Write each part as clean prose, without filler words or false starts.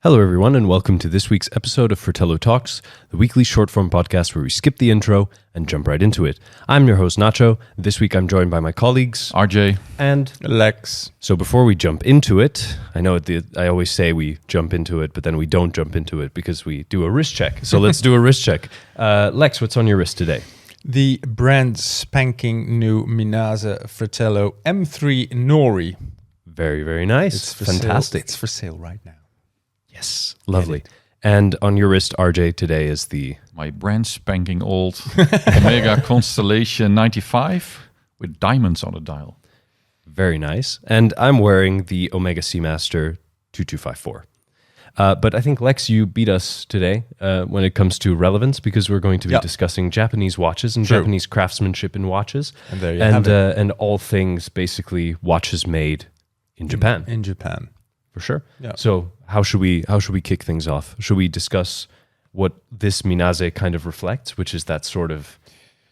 Hello, everyone, and welcome to this week's episode of Fratello Talks, the weekly short-form podcast where we skip the intro and jump right into it. I'm your host, Ignacio. This week, I'm joined by my colleagues, RJ and Lex. So before we jump into it, I know I always say we jump into it, but then we don't jump into it because we do a wrist check. So let's do a wrist check. Lex, what's on your wrist today? The brand spanking new Minase Fratello M3 Nori. Very, very nice. It's for fantastic. Sale. It's for sale right now. Yes, lovely. And on your wrist, RJ, today is my brand spanking old Omega Constellation 95 with diamonds on the dial. Very nice. And I'm wearing the Omega Seamaster 2254. But I think, Lex, you beat us today when it comes to relevance because we're going to be discussing Japanese watches and Japanese craftsmanship in watches. And there you have it. And all things, basically, watches made in Japan. In Japan. For sure. Yeah. So how should we kick things off? Should we discuss what this Minase kind of reflects, which is that sort of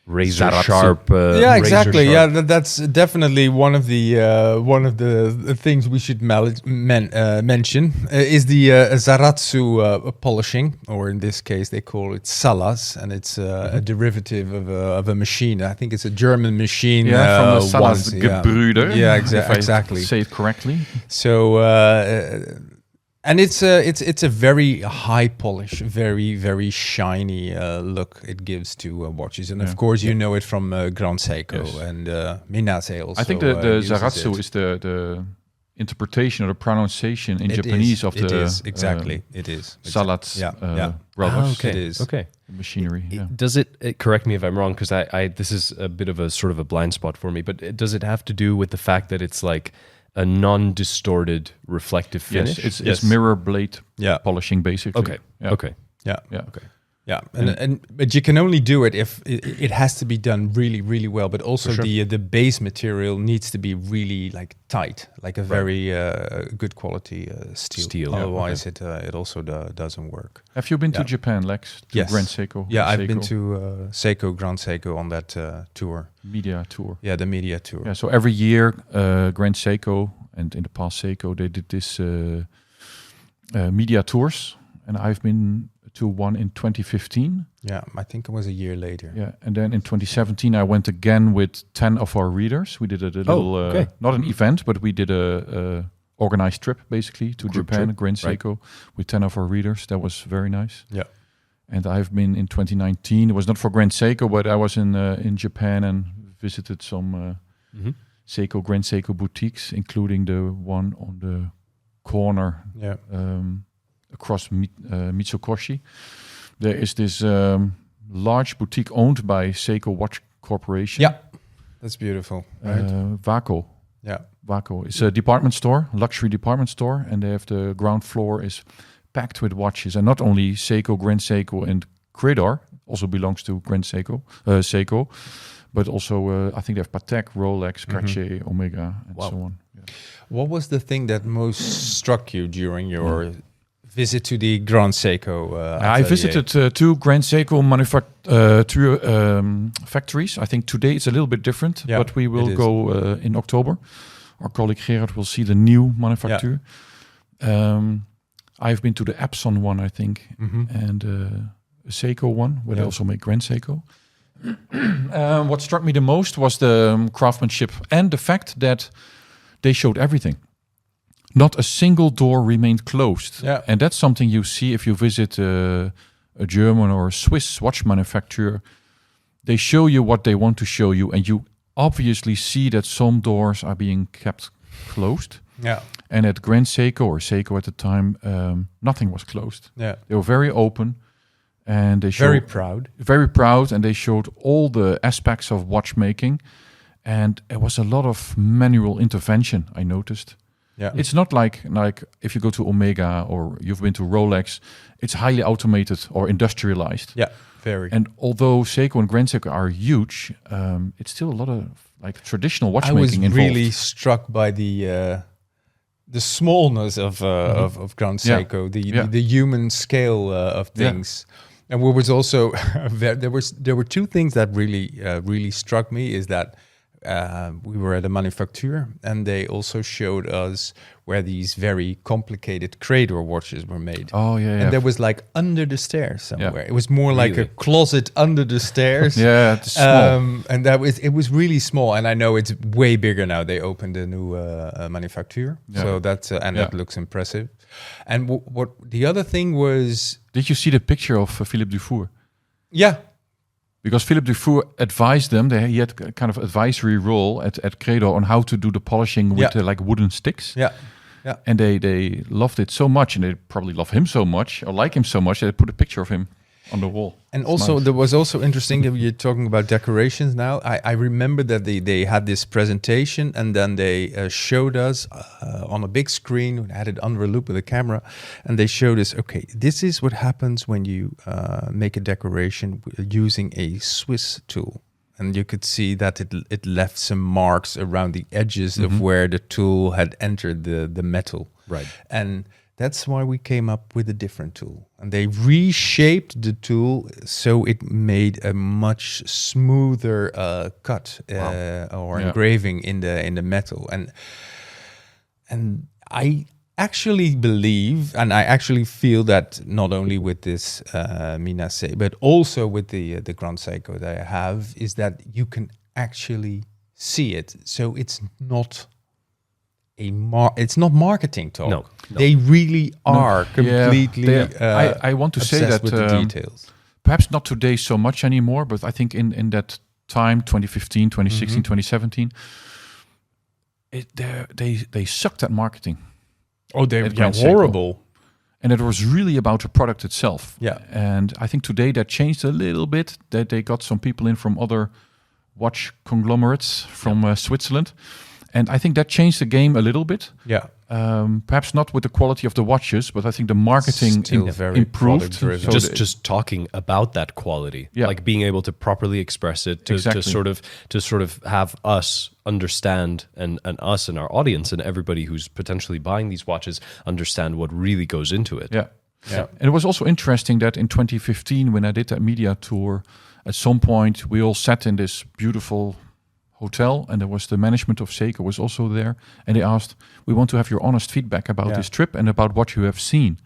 razor Zaratsu. sharp? Yeah, exactly. Razor sharp. Yeah, that's definitely one of the things we should mention is the Zaratsu polishing, or in this case they call it Salas, and it's a derivative of a machine. I think it's a German machine. From the Salas Gebrüder. Yeah, if exactly. I say it correctly. So. And it's a very high polish, very, very shiny look it gives to watches. And of course, you know it from Grand Seiko and Minase also. I think the Zaratsu is the interpretation or the pronunciation in Japanese of the it is. Salas brothers. Okay. It is. Okay. Machinery. Does it, correct me if I'm wrong, because I this is a bit of a sort of a blind spot for me, but does it have to do with the fact that it's like a non-distorted reflective finish? Yes, it's mirror blade polishing basically. Okay. Yeah. Okay. Yeah. Yeah. Okay. Yeah, but you can only do it if it has to be done really, really well. But also the base material needs to be really like tight, like a very good quality steel. Otherwise, it also doesn't work. Have you been to Japan, Lex? To Grand Seiko? Yeah, I've been to Grand Seiko on that tour. Media tour. Yeah, the media tour. Yeah, so every year, Grand Seiko, and in the past Seiko, they did this media tours. And I've been to one in 2015. Yeah, I think it was a year later. Yeah, and then in 2017, I went again with 10 of our readers. We did a little, not an event, but we did a organized trip, basically, to Japan, Grand Seiko, with 10 of our readers. That was very nice. Yeah. And I've been in 2019. It was not for Grand Seiko, but I was in Japan and visited some Grand Seiko boutiques, including the one on the corner. Yeah. Across Mitsukoshi. There is this large boutique owned by Seiko Watch Corporation. Yeah, that's beautiful. Right? Wako. Yeah. Wako. It's a department store, luxury department store, and they have the ground floor is packed with watches. And not only Seiko, Grand Seiko, and Credor, also belongs to Grand Seiko, Seiko, but also I think they have Patek, Rolex, Cartier, Omega, and so on. Yeah. What was the thing that most struck you during your visit to the Grand Seiko? I visited two Grand Seiko manufacture factories. I think today it's a little bit different, but we will go in October. Our colleague Gerard will see the new manufacture. I've been to the Epson one, I think, and a Seiko one, where they also make Grand Seiko. What struck me the most was the craftsmanship and the fact that they showed everything. Not a single door remained closed. Yeah. And that's something you see if you visit a German or a Swiss watch manufacturer. They show you what they want to show you, and you obviously see that some doors are being kept closed. Yeah. And at Grand Seiko, or Seiko at the time, nothing was closed. Yeah. They were very open, and they showed very proud, and they showed all the aspects of watchmaking. And it was a lot of manual intervention, I noticed. Yeah. It's not like if you go to Omega or you've been to Rolex, it's highly automated or industrialized. Yeah, very. And although Seiko and Grand Seiko are huge, it's still a lot of like traditional watchmaking involved. I was really struck by the smallness of Grand Seiko, the human scale of things. Yeah. And what was also there were two things that really struck me is that we were at a manufacturer, and they also showed us where these very complicated Crador watches were made. Oh yeah. And there was like under the stairs somewhere. Yeah. It was more like a closet under the stairs. Yeah, it's small. And it was really small. And I know it's way bigger now. They opened a new manufacturer, so that looks impressive. And what the other thing was? Did you see the picture of Philippe Dufour? Yeah. Because Philippe Dufour advised them, he had a kind of advisory role at Crador on how to do the polishing with like wooden sticks. Yeah. Yeah. And they loved it so much, and they probably love him so much, or like him so much, that they put a picture of him on the wall. And also, there was also interesting, if you're talking about decorations now, I remember that they had this presentation, and then they showed us on a big screen, had it under a loop with a camera, and they showed us, okay, this is what happens when you make a decoration using a Swiss tool. And you could see that it left some marks around the edges of where the tool had entered the metal. Right. And that's why we came up with a different tool. And they reshaped the tool so it made a much smoother cut or engraving in the metal. And I actually believe, and I actually feel that not only with this Minase, but also with the Grand Seiko that I have, is that you can actually see it. So it's not it's not marketing talk. No. They really are completely. I want to say that with the details. Perhaps not today so much anymore, but I think in that time, 2015, 2016, 2017, they sucked at marketing. Oh, they were horrible. And it was really about the product itself. Yeah. And I think today that changed a little bit, that they got some people in from other watch conglomerates from Switzerland. And I think that changed the game a little bit. Yeah. Perhaps not with the quality of the watches, but I think the marketing improved. So just talking about that quality, like being able to properly express it, to sort of have us understand and us and our audience and everybody who's potentially buying these watches understand what really goes into it. Yeah. And it was also interesting that in 2015, when I did that media tour, at some point we all sat in this beautiful hotel, and there was the management of Seiko was also there, and they asked, we want to have your honest feedback about this trip and about what you have seen.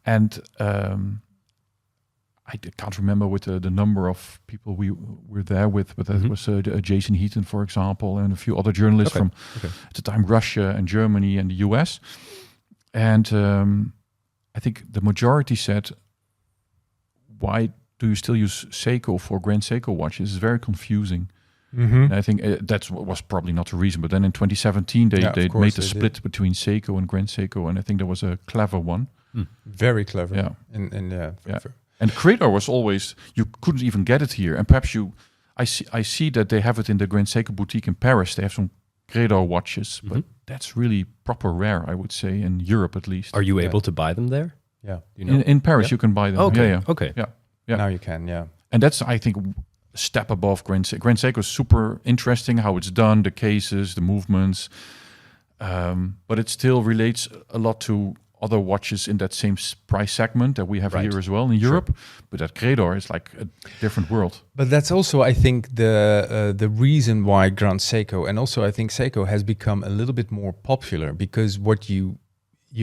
And I can't remember with the number of people we were there with, but that was Jason Heaton, for example, and a few other journalists from at the time Russia and Germany and the US. And I think the majority said, why do you still use Seiko for Grand Seiko watches? It's very confusing. And I think that was probably not the reason. But then in 2017, they made the split between Seiko and Grand Seiko, and I think that was a clever one. Very clever. Yeah. And Crador was always, you couldn't even get it here. And perhaps I see that they have it in the Grand Seiko boutique in Paris. They have some Crador watches, but that's really proper rare, I would say, in Europe at least. Are you able to buy them there? Yeah. You know? In Paris, you can buy them. Okay. Okay. Yeah. Now you can, And that's, I think, step above Grand Seiko. Grand Seiko is super interesting, how it's done, the cases, the movements, but it still relates a lot to other watches in that same price segment that we have here as well in Europe. But at Crador, it's like a different world. But that's also, I think, the reason why Grand Seiko, and also I think Seiko has become a little bit more popular, because what you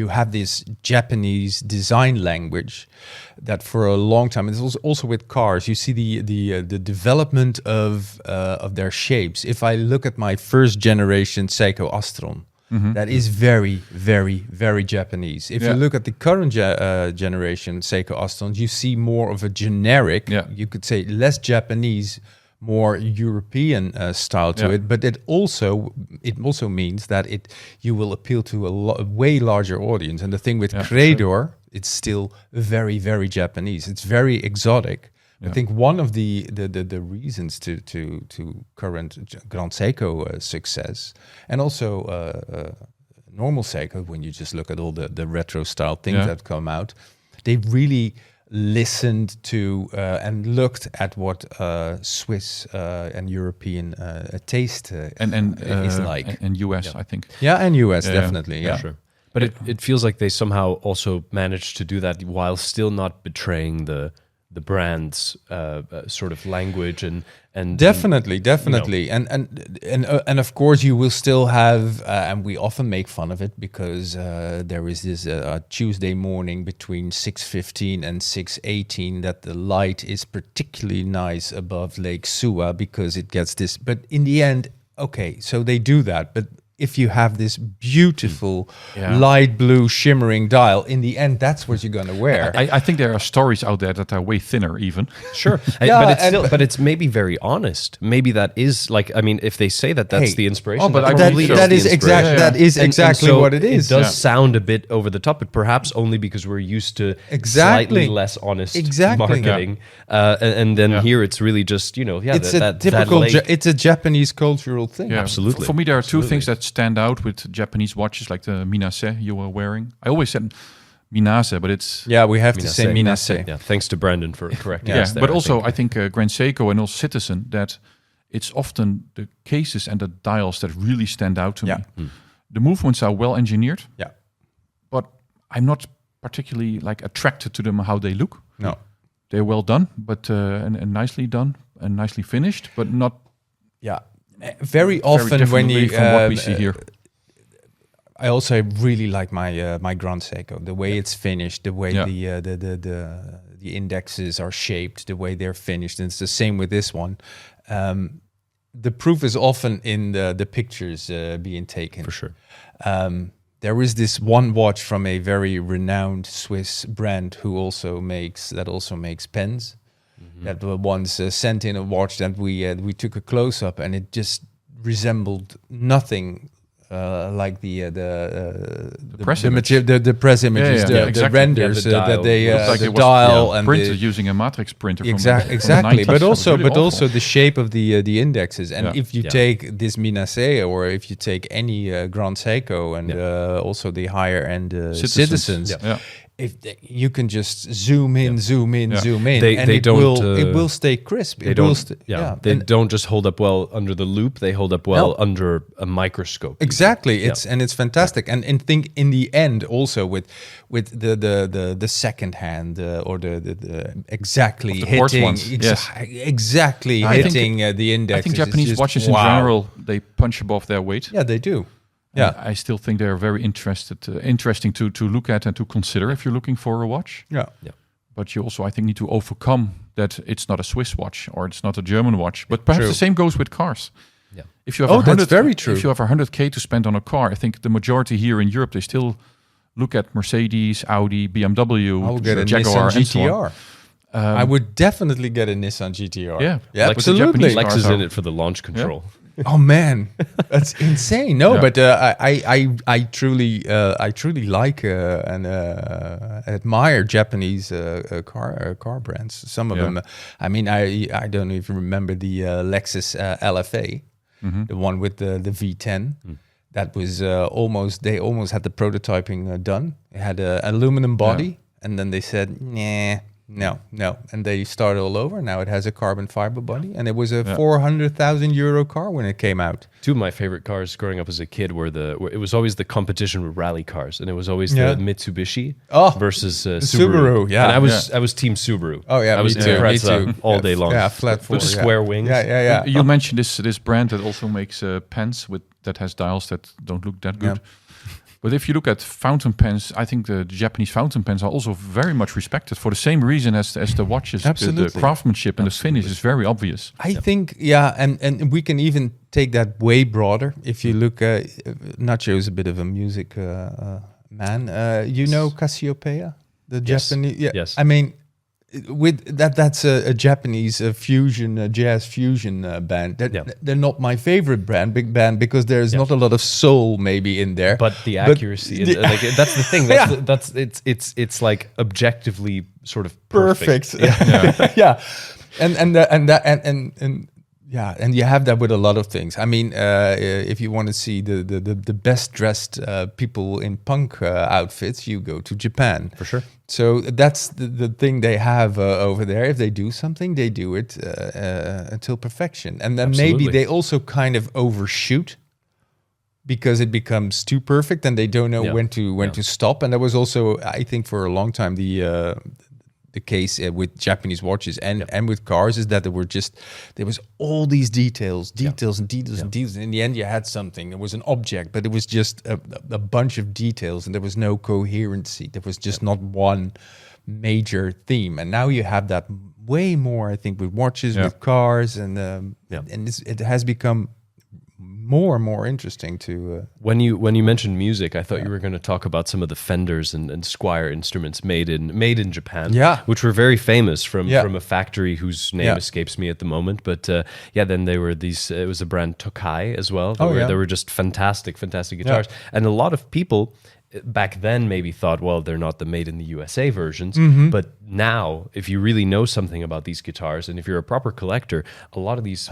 have this Japanese design language that for a long time, it's also with cars, you see the development of their shapes. If I look at my first generation Seiko Astron, that is very, very, very Japanese. If you look at the current generation Seiko Astrons, you see more of a generic, you could say less Japanese, more European style to it, but it also means that you will appeal to a way larger audience. And the thing with Crador, it's still very, very Japanese. It's very exotic. I think one of the reasons to current Grand Seiko success, and also normal Seiko, when you just look at all the retro style things that come out, they really listened to and looked at what Swiss and European taste is like. And US, I think. Yeah, and US, definitely. Yeah, sure. But it feels like they somehow also managed to do that while still not betraying the the brand's sort of language and Definitely, you know. and of course you will still have, and we often make fun of it because there is this Tuesday morning between 6:15 and 6:18 that the light is particularly nice above Lake Sua because it gets this. But in the end, okay, so they do that, but if you have this beautiful light blue shimmering dial, in the end, that's what you're going to wear. I think there are stories out there that are way thinner even. Sure. But it's maybe very honest. Maybe that is like, I mean, if they say that that's the inspiration. but that is exactly what it is. It does sound a bit over the top, but perhaps only because we're used to slightly less honest marketing. And then here it's really just, it's a typical, it's a Japanese cultural thing. Yeah, absolutely. For me, there are two things that stand out with Japanese watches, like the Minase you were wearing. I always said Minase, but it's... Yeah, we have to say Minase. Yeah, thanks to Brandon for correcting us there. But also, I think Grand Seiko and also Citizen, that it's often the cases and the dials that really stand out to me. The movements are well engineered, but I'm not particularly attracted to them, how they look. No. They're well done, but and nicely done and nicely finished, but not... Yeah. Very often when you from what we see here, I also really like my Grand Seiko. The way it's finished, the way the indexes are shaped, the way they're finished, and it's the same with this one. The proof is often in the pictures being taken. For sure. There is this one watch from a very renowned Swiss brand who also makes pens. That once sent in a watch that we took a close up, and it just resembled nothing like the press images, the renders that they the dial and printed using a matrix printer. Exactly, but also really the shape of the indexes. And if you take this Minase, or if you take any Grand Seiko, and also the higher end Citizens. If you can just zoom in, zoom in, and it will stay crisp. They don't just hold up well under the loop. They hold up well under a microscope. Exactly. It's fantastic. And think in the end also with the second hand or the exactly hitting the index. I think Japanese watches in general, they punch above their weight. Yeah, they do. Yeah, I still think they're very interesting to look at and to consider if you're looking for a watch. Yeah. But you also, I think, need to overcome that it's not a Swiss watch or it's not a German watch. But perhaps the same goes with cars. Yeah. If you have that's very true. If you have 100K to spend on a car, I think the majority here in Europe, they still look at Mercedes, Audi, BMW, I will get a Jaguar, Nissan GTR. I would definitely get a Nissan GTR. Yeah, absolutely. Lex is in it for the launch control. Yeah. Oh man, that's insane! No, but I truly like and admire Japanese car brands. Some of them. I mean, I don't know if you remember the Lexus LFA, the one with the V10. That was almost had the prototyping done. It had an aluminum body, and then they said, nah. No. And they started all over. Now it has a carbon fiber body. And it was a 400,000 euro car when it came out. Two of my favorite cars growing up as a kid were it was always the competition with rally cars. And it was always the Mitsubishi versus Subaru. Yeah. And I was team Subaru. Oh, yeah. I was team Impreza all day long. Yeah, flat four. With square wings. Yeah. You mentioned this brand that also makes pens that has dials that don't look that good. Yeah. But if you look at fountain pens, I think the Japanese fountain pens are also very much respected for the same reason as the watches. Absolutely. The craftsmanship and the finish is very obvious. I think, and we can even take that way broader. If you look, Nacho is a bit of a music man. You know Cassiopeia, the Japanese? Yeah. Yes. I mean, with that's a Japanese fusion, jazz fusion band. They're not my favorite big band, because there's not a lot of soul maybe in there. But the accuracy, that's the thing. It's like objectively sort of perfect. And you have that with a lot of things. I mean, if you want to see the best dressed people in punk outfits, you go to Japan. For sure. So that's the thing they have over there. If they do something, they do it until perfection. And then maybe they also kind of overshoot, because it becomes too perfect and they don't know when to stop. And that was also, I think, for a long time, the the case with Japanese watches and with cars, is that there was all these details. And in the end, you had something. It was an object, but it was just a bunch of details, and there was no coherency. There was just not one major theme. And now you have that way more, I think, with watches, with cars, and it has become more and more interesting to. When you mentioned music, I thought you were going to talk about some of the Fenders and Squire instruments made in Japan, which were very famous from a factory whose name escapes me at the moment. But then they were these. It was a brand Tokai as well. They were just fantastic guitars, and a lot of people back then maybe thought, well, they're not the made in the USA versions, but now if you really know something about these guitars, and if you're a proper collector, a lot of these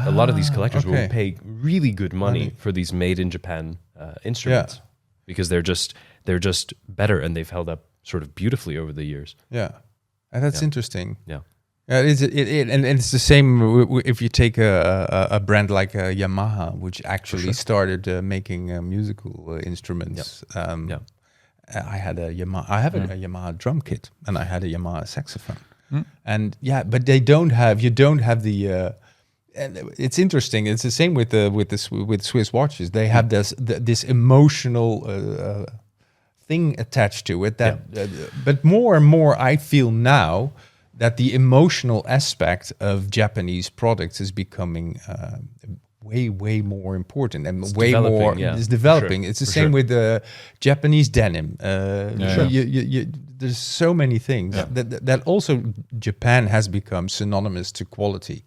collectors will pay really good money for these made in Japan instruments, because they're just better, and they've held up sort of beautifully over the years. And that's interesting. And it's the same if you take a brand like Yamaha, which actually started making musical instruments. I had a Yamaha. I have a Yamaha drum kit, and I had a Yamaha saxophone. And but they don't have. You don't have the. And it's interesting. It's the same with Swiss watches. They have this emotional thing attached to it. But more and more, I feel now that the emotional aspect of Japanese products is becoming way more important, and it's way more is developing. It's the same with the Japanese denim. There's so many things that also Japan has become synonymous to quality.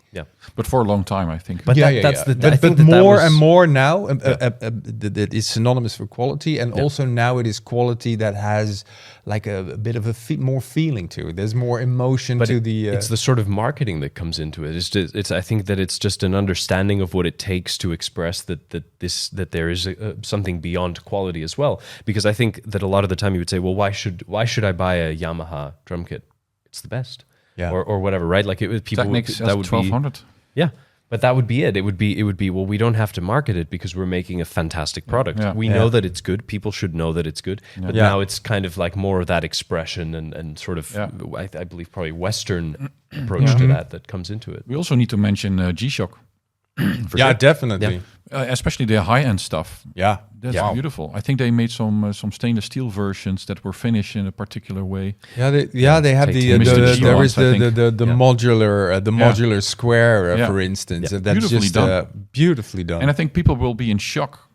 But for a long time, I think. But but more and more now that is synonymous for quality, and also now it is quality that has like a bit of a more feeling to it. There's more emotion to the. It's the sort of marketing that comes into it. It's I think that it's just an understanding of what it takes to express that there is something beyond quality as well. Because I think that a lot of the time you would say, well, why should I buy a Yamaha drum kit? It's the best, or whatever, right? Like people Technics that would 1200. But that would be it. It would be, well, we don't have to market it because we're making a fantastic product. We know that it's good. People should know that it's good. But now it's kind of like more of that expression and sort of, I believe, probably Western approach to that comes into it. We also need to mention G-Shock. Definitely. Especially the high-end stuff. That's beautiful. I think they made some stainless steel versions that were finished in a particular way. They have there is the modular square, for instance. That's beautifully just done. Beautifully done. And I think people will be in shock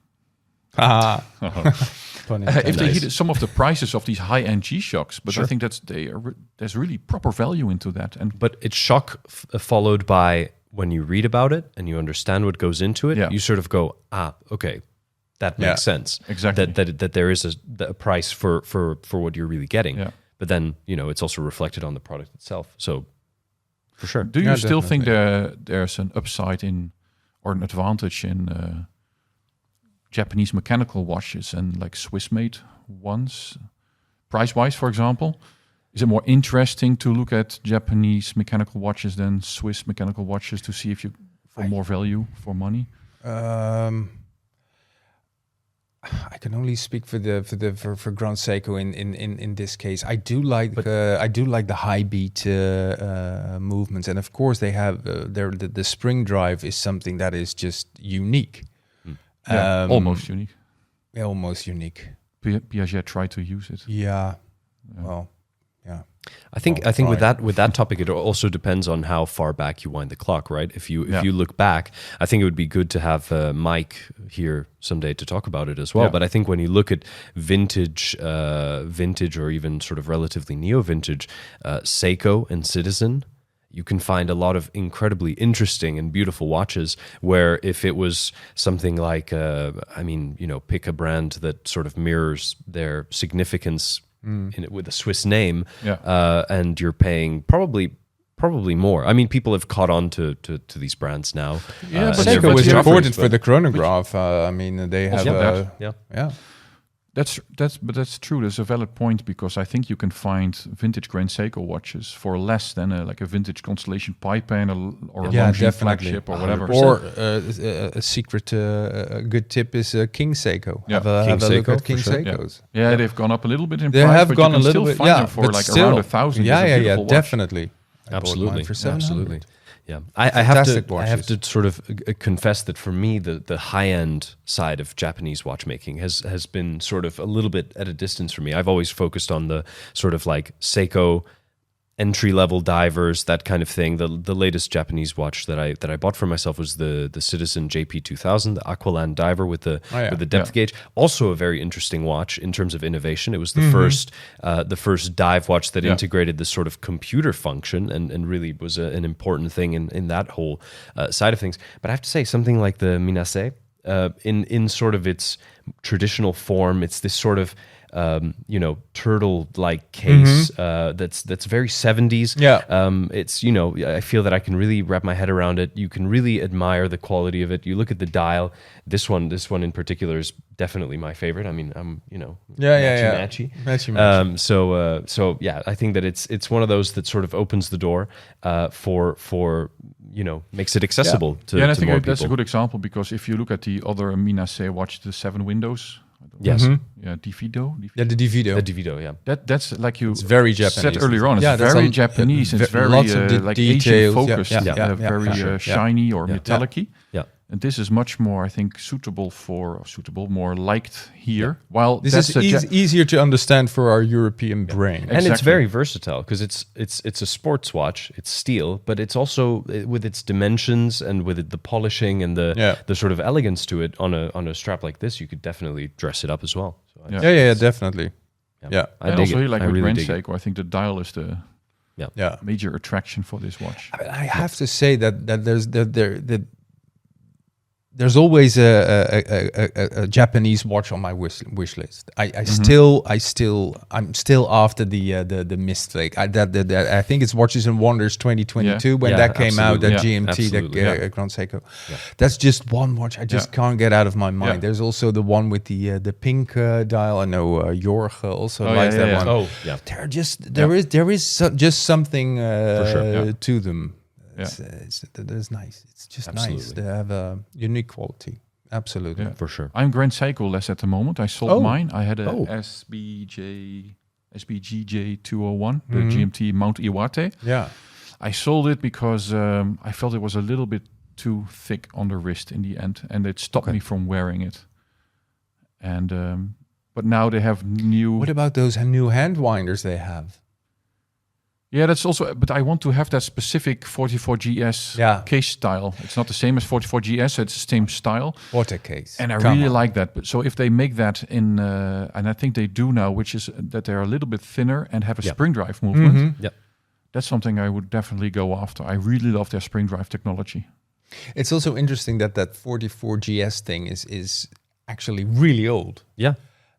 if they hit some of the prices of these high-end G-Shocks. But I think there's really proper value into that. But it's shock followed by, when you read about it and you understand what goes into it, you sort of go, okay, that makes sense. Exactly. That there is a price for what you're really getting. But then, it's also reflected on the product itself. So, for sure. Do you still think there's an upside or an advantage in Japanese mechanical watches and like Swiss-made ones, price-wise, for example? Is it more interesting to look at Japanese mechanical watches than Swiss mechanical watches to see if you more value for money? I can only speak for Grand Seiko in this case. I do like the high beat movements, and of course they have the spring drive is something that is just unique. Almost unique. Almost unique. Piaget tried to use it. Well. I think with that topic, it also depends on how far back you wind the clock, right? If you look back, I think it would be good to have Mike here someday to talk about it as well. But I think when you look at vintage or even sort of relatively neo-vintage Seiko and Citizen, you can find a lot of incredibly interesting and beautiful watches where if it was something like, pick a brand that sort of mirrors their significance in it with a Swiss name, and you're paying probably more. I mean, people have caught on to these brands now. But Seiko was important for the chronograph. They have That's true. There's a valid point because I think you can find vintage Grand Seiko watches for less than like a vintage Constellation Pipe panel or a Longines flagship or whatever. 100%. Or a secret, a good tip is King Seiko. Yeah. Have a look Seiko, at King for sure. Seikos. Yeah, they've gone up a little bit in They price, have but gone you can a little still bit, find them for but like still, around 1,000. Yeah, watch. definitely. Absolutely, For 700. absolutely. Yeah, I have to sort of confess that for me, the high end side of Japanese watchmaking has been sort of a little bit at a distance for me. I've always focused on the sort of like Seiko entry level divers, that kind of thing. The latest Japanese watch that I bought for myself was the Citizen JP2000, the Aqualand diver with the depth gauge. Also a very interesting watch in terms of innovation. It was the first dive watch that integrated this sort of computer function and really was an important thing in that whole side of things. But I have to say something like the Minase, in sort of its traditional form, it's this sort of turtle-like case that's very 70s. Yeah. It's I feel that I can really wrap my head around it. You can really admire the quality of it. You look at the dial. This one in particular is definitely my favorite. I mean, I'm matchy. So I think that it's one of those that sort of opens the door for makes it accessible to I think more that's a people. good example because if you look at the other Minase watch, the 7 windows. Yes. Divido. Yeah, the Divido. The Divido, yeah. That's like you It's very Japanese. said earlier on. It's very Japanese. It's very lots of like details. Asian focused. Yeah, Very shiny or metallic-y. Yeah. And this is much more, I think, more liked here. While This that's is easier to understand for our European brain. And it's Exactly. very versatile because it's a sports watch. It's steel, but it's also with its dimensions and with the polishing and the sort of elegance to it on a strap like this. You could definitely dress it up as well. So Definitely. Yeah. I and dig also it. here, like I with really Grand dig it. Seiko, I think the dial is the major attraction for this watch. I have to say that there's always a Japanese watch on my wish list. I'm still after the mistake. I think it's Watches and Wonders 2022 when that came out, that GMT, the Grand Seiko. Yeah. That's just one watch I just can't get out of my mind. Yeah. There's also the one with the pink dial. I know Jorg also likes that one. Oh, yeah. There is just something sure, to them. Yeah. That's nice. It's just Absolutely. nice. They have a unique quality. Absolutely. Yeah. For sure. I'm Grand Seiko less at the moment. I sold mine. I had a Oh. SBGJ 201, the GMT Mount Iwate. Yeah. I sold it because I felt it was a little bit too thick on the wrist in the end, and it stopped me from wearing it. And but now they have new. What about those new hand winders they have? Yeah, that's also. But I want to have that specific 44GS case style. It's not the same as 44GS. It's the same style. What a case! And I really like that. But so if they make that in, and I think they do now, which is that they're a little bit thinner and have a spring drive movement. Yeah. That's something I would definitely go after. I really love their spring drive technology. It's also interesting that 44GS thing is actually really old. Yeah.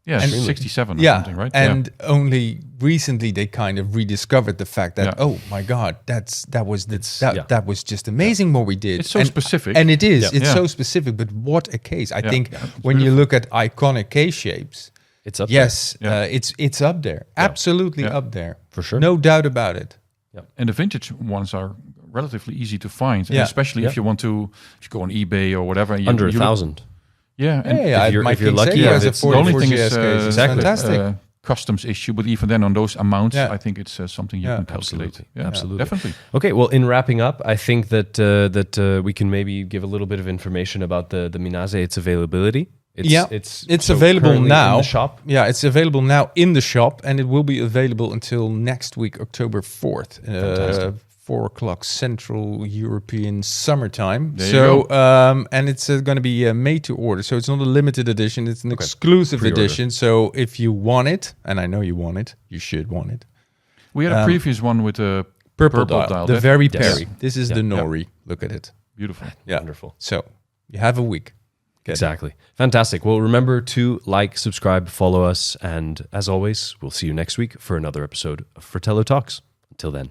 Yeah, And 67 or something, right? And only recently they kind of rediscovered the fact that oh my God, that was just amazing what we did. It's so specific, and it is. Yeah. It's so specific. But what a case! I think when you look at iconic case shapes, It's up yes, there. it's up there, absolutely up there, For sure. no doubt about it. And the vintage ones are relatively easy to find, and Yeah. especially if you want to, if you go on eBay or whatever, and Under you 1,000. Yeah, and If you're lucky, has a it's- the only 44 thing is GS case. It's exactly. fantastic. Customs issue, but even then on those amounts, I think it's something you can calculate. Absolutely. Yeah, Absolutely. definitely. Okay, well, in wrapping up, I think that we can maybe give a little bit of information about the Minase, its availability. It's so available currently now in the shop. Yeah, it's available now in the shop, and it will be available until next week, October 4th, 4:00 Central European summertime. There you go. And it's going to be made to order, so it's not a limited edition; it's an exclusive Pre-order. edition. So if you want it, and I know you want it, you should want it. We had a previous one with a Purple dial, the That- very Yes. Perry. This is the Nori. Look at it. beautiful. Yeah, Wonderful. So you have a week. Exactly. Fantastic. Well, remember to like, subscribe, follow us, and as always, we'll see you next week for another episode of Fratello Talks. Until then.